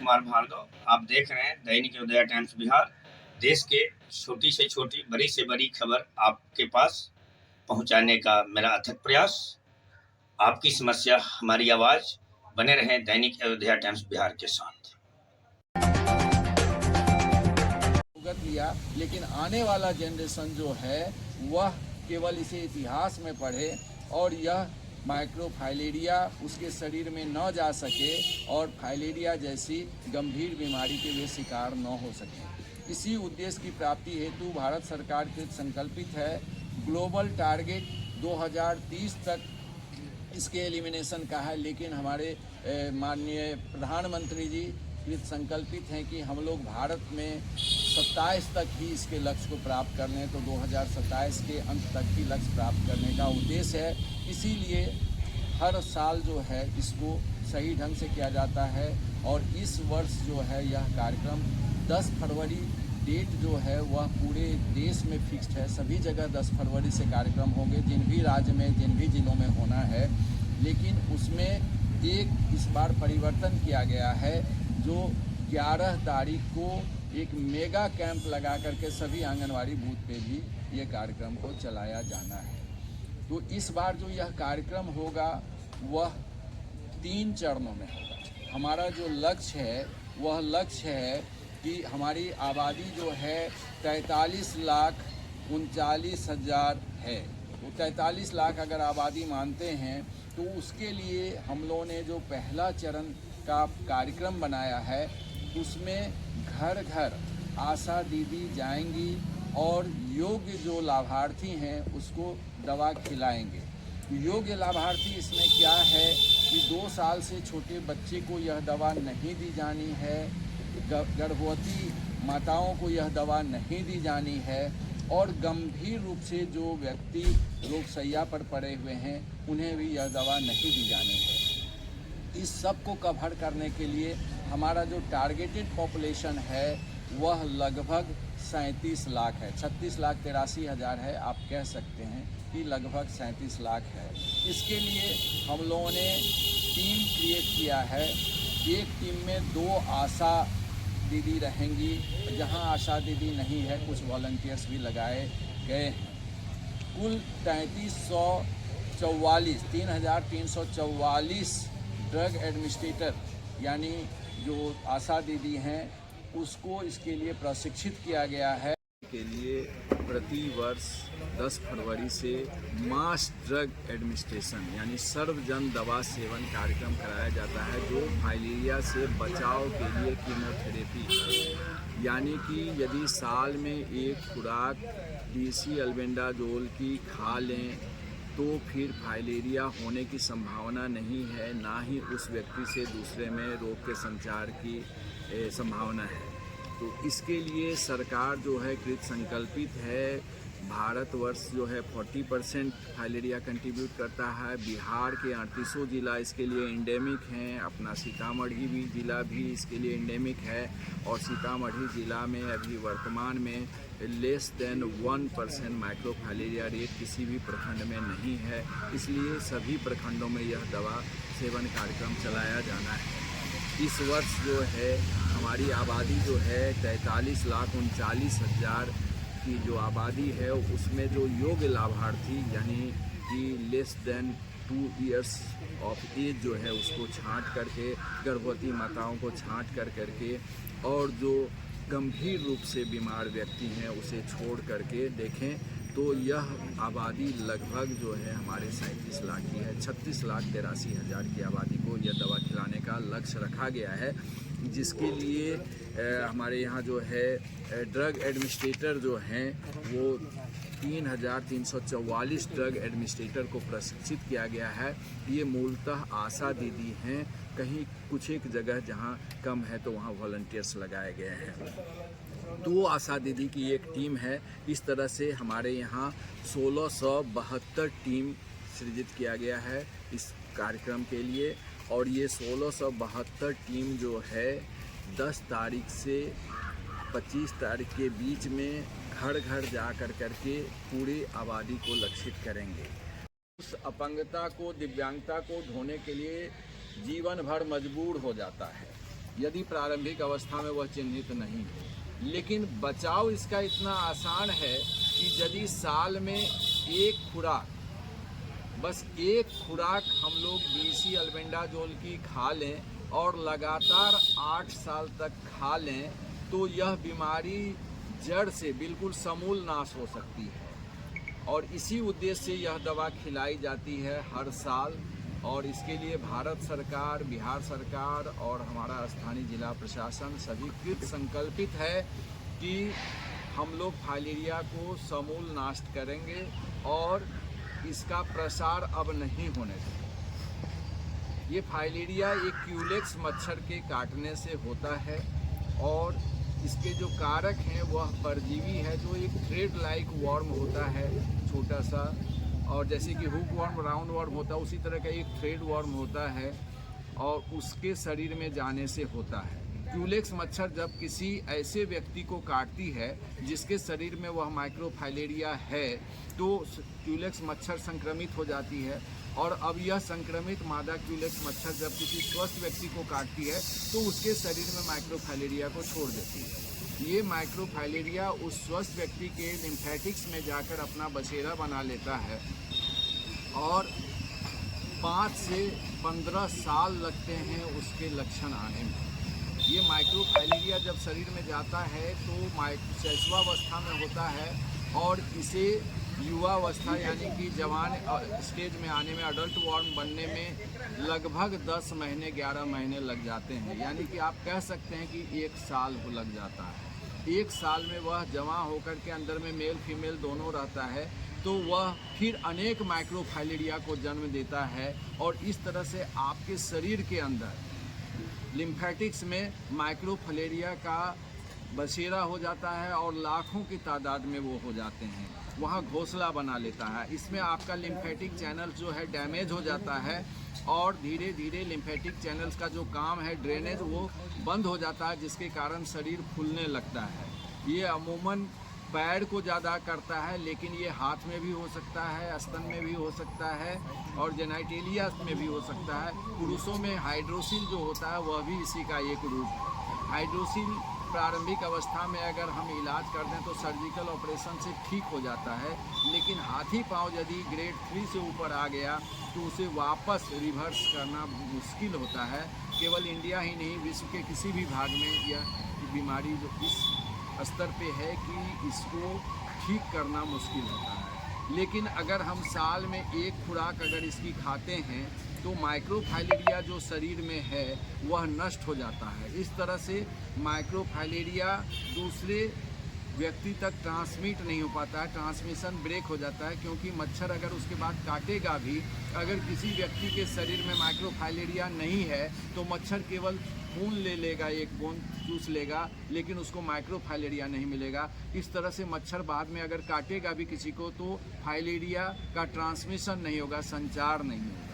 कुमार भार्गव। आप देख रहे हैं दैनिक उदय टाइम्स बिहार। देश के छोटी से छोटी, बड़ी से बड़ी खबर आपके पास पहुंचाने का मेरा अथक प्रयास। आपकी समस्या हमारी आवाज। बने रहें दैनिक अयोध्या टाइम्स बिहार के साथ। लिया, लेकिन आने वाला जनरेशन जो है वह केवल इसे इतिहास में पढ़े और यह माइक्रोफाइलेरिया उसके शरीर में न जा सके और फाइलेरिया जैसी गंभीर बीमारी के वे शिकार न हो सके। इसी उद्देश्य की प्राप्ति हेतु भारत सरकार कृत संकल्पित है। ग्लोबल टारगेट 2030 तक इसके एलिमिनेशन का है, लेकिन हमारे माननीय प्रधानमंत्री जी कृत संकल्पित हैं कि हम लोग भारत में 27 तक ही इसके लक्ष्य को प्राप्त कर लें, तो 2027 के अंत तक ही लक्ष्य प्राप्त करने का उद्देश्य है। इसीलिए हर साल जो है इसको सही ढंग से किया जाता है और इस वर्ष जो है यह कार्यक्रम 10 फरवरी डेट जो है वह पूरे देश में फिक्स्ड है। सभी जगह 10 फरवरी से कार्यक्रम होंगे, जिन भी राज्य में, जिन भी जिलों में होना है। लेकिन उसमें एक इस बार परिवर्तन किया गया है, जो 11 तारीख को एक मेगा कैंप लगा करके सभी आंगनवाड़ी बूथ पे भी ये कार्यक्रम को चलाया जाना है। तो इस बार जो यह कार्यक्रम होगा वह 3 चरणों में होगा। हमारा जो लक्ष्य है वह लक्ष्य है कि हमारी आबादी जो है 43,39,000 है। तो 43 लाख अगर आबादी मानते हैं तो उसके लिए हम लोगों ने जो पहला चरण का कार्यक्रम बनाया है उसमें घर घर आशा दीदी जाएंगी और योग्य जो लाभार्थी हैं उसको दवा खिलाएंगे। योग्य लाभार्थी इसमें क्या है कि 2 साल से छोटे बच्चे को यह दवा नहीं दी जानी है, गर्भवती माताओं को यह दवा नहीं दी जानी है और गंभीर रूप से जो व्यक्ति रोगशैया पर पड़े हुए हैं उन्हें भी यह दवा नहीं दी जानी है। इस सब को कवर करने के लिए हमारा जो टारगेटेड पॉपुलेशन है वह लगभग 37 लाख है। 36,83,000 है, आप कह सकते हैं कि लगभग 37 लाख है। इसके लिए हम लोगों ने टीम क्रिएट किया है। एक टीम में 2 आशा दीदी रहेंगी, जहां आशा दीदी नहीं है कुछ वॉलंटियर्स भी लगाए गए हैं। कुल 3,344 ड्रग एडमिनिस्ट्रेटर यानी जो आशा दीदी हैं उसको इसके लिए प्रशिक्षित किया गया है। के लिए प्रति वर्ष 10 फरवरी से मास ड्रग एडमिनिस्ट्रेशन यानी सर्वजन दवा सेवन कार्यक्रम कराया जाता है, जो फाइलेरिया से बचाव के लिए कीमोथेरेपी यानी कि यदि साल में एक खुराक डीसी अल्बेंडाजोल की खा लें तो फिर फाइलेरिया होने की संभावना नहीं है, ना ही उस व्यक्ति से दूसरे में रोग के संचार की संभावना है। तो इसके लिए सरकार जो है कृत संकल्पित है। भारतवर्ष जो है 40% फाइलेरिया कंट्रीब्यूट करता है। बिहार के 38 जिला इसके लिए इंडेमिक हैं। अपना सीतामढ़ी भी जिला भी इसके लिए इंडेमिक है और सीतामढ़ी जिला में अभी वर्तमान में लेस देन 1% माइक्रोफाइलेरिया रेट किसी भी प्रखंड में नहीं है। इसलिए सभी प्रखंडों में यह दवा सेवन कार्यक्रम चलाया जाना है। इस वर्ष जो है हमारी आबादी जो है 43,39,000 की जो आबादी है उसमें जो योग्य लाभार्थी यानी कि less than 2 years of age जो है उसको छांट करके, गर्भवती माताओं को छांट करके और जो गंभीर रूप से बीमार व्यक्ति हैं उसे छोड़ करके देखें तो यह आबादी लगभग जो है हमारे 37 लाख की है। 36,83,000 की आबादी को यह दवा खिलाने का लक्ष्य रखा गया है, जिसके लिए हमारे यहाँ जो है ड्रग एडमिनिस्ट्रेटर जो हैं वो 3,344 ड्रग एडमिनिस्ट्रेटर को प्रशिक्षित किया गया है। ये मूलतः आशा दीदी हैं, कहीं कुछ एक जगह जहाँ कम है तो वहाँ वॉलंटियर्स लगाए गए हैं। 2 आशा दीदी की एक टीम है। इस तरह से हमारे यहाँ 1672 टीम सृजित किया गया है इस कार्यक्रम के लिए और ये 1672 टीम जो है 10 तारीख से 25 तारीख के बीच में घर घर जा करके पूरी आबादी को लक्षित करेंगे। उस अपंगता को, दिव्यांगता को ढोने के लिए जीवन भर मजबूर हो जाता है। यदि प्रारंभिक अवस्था में वह चिन्हित नहीं हो। लेकिन बचाव इसका इतना आसान है कि यदि साल में एक खुराक, बस एक खुराक हम लोग BC अल्बेंडाजोल की खा लें और लगातार 8 साल तक खा लें तो यह बीमारी जड़ से बिल्कुल समूल नाश हो सकती है। और इसी उद्देश्य से यह दवा खिलाई जाती है हर साल, और इसके लिए भारत सरकार, बिहार सरकार और हमारा स्थानीय जिला प्रशासन सभी कृत संकल्पित है कि हम लोग फाइलेरिया को समूल नष्ट करेंगे और इसका प्रसार अब नहीं होने देंगे। ये फाइलेरिया एक क्यूलेक्स मच्छर के काटने से होता है और इसके जो कारक हैं वह परजीवी है, जो एक थ्रेड लाइक वर्म होता है छोटा सा, और जैसे कि हुक वर्म, राउंड वर्म होता है उसी तरह का एक थ्रेड वर्म होता है और उसके शरीर में जाने से होता है। क्यूलेक्स मच्छर जब किसी ऐसे व्यक्ति को काटती है जिसके शरीर में वह माइक्रोफाइलेरिया है तो क्यूलेक्स मच्छर संक्रमित हो जाती है, और अब यह संक्रमित मादा क्यूलेक्स मच्छर जब किसी स्वस्थ व्यक्ति को काटती है तो उसके शरीर में माइक्रोफाइलेरिया को छोड़ देती है। ये माइक्रोफाइलेरिया उस स्वस्थ व्यक्ति के लिम्फेटिक्स में जाकर अपना बसेरा बना लेता है और 5 से 15 साल लगते हैं उसके लक्षण आने में। ये माइक्रोफाइलेरिया जब शरीर में जाता है तो शैशवावस्था में होता है और इसे युवावस्था यानी कि जवान स्टेज में आने में, अडल्ट वर्म बनने में लगभग 10 महीने 11 महीने लग जाते हैं। यानी कि आप कह सकते हैं कि 1 साल हो लग जाता है। 1 साल में वह जमा होकर के अंदर में मेल फीमेल दोनों रहता है तो वह फिर अनेक माइक्रोफाइलेरिया को जन्म देता है और इस तरह से आपके शरीर के अंदर लिम्फेटिक्स में माइक्रोफाइलेरिया का बसेरा हो जाता है और लाखों की तादाद में वो हो जाते हैं, वहाँ घोंसला बना लेता है। इसमें आपका लिम्फेटिक चैनल जो है डैमेज हो जाता है और धीरे धीरे लिम्फेटिक चैनल्स का जो काम है ड्रेनेज वो बंद हो जाता है, जिसके कारण शरीर फूलने लगता है। ये अमूमन पैर को ज़्यादा करता है, लेकिन ये हाथ में भी हो सकता है, स्तन में भी हो सकता है और जेनाइटेलिया में भी हो सकता है। पुरुषों में हाइड्रोसिल जो होता है वह भी इसी का एक रूप है। हाइड्रोसिल प्रारंभिक अवस्था में अगर हम इलाज कर दें तो सर्जिकल ऑपरेशन से ठीक हो जाता है, लेकिन हाथी पांव यदि ग्रेड 3 से ऊपर आ गया तो उसे वापस रिवर्स करना मुश्किल होता है। केवल इंडिया ही नहीं, विश्व के किसी भी भाग में यह बीमारी जो इस स्तर पे है कि इसको ठीक करना मुश्किल होता है। लेकिन अगर हम साल में एक खुराक अगर इसकी खाते हैं तो माइक्रोफाइलेरिया जो शरीर में है वह नष्ट हो जाता है। इस तरह से माइक्रोफाइलेरिया दूसरे व्यक्ति तक ट्रांसमिट नहीं हो पाता है, ट्रांसमिशन ब्रेक हो जाता है, क्योंकि मच्छर अगर उसके बाद काटेगा भी, अगर किसी व्यक्ति के शरीर में माइक्रोफाइलेरिया नहीं है तो मच्छर केवल खून ले लेगा, एक बूंद चूस लेगा, लेकिन उसको माइक्रोफाइलेरिया नहीं मिलेगा। इस तरह से मच्छर बाद में अगर काटेगा भी किसी को तो फाइलेरिया का ट्रांसमिशन नहीं होगा, संचार नहीं होगा।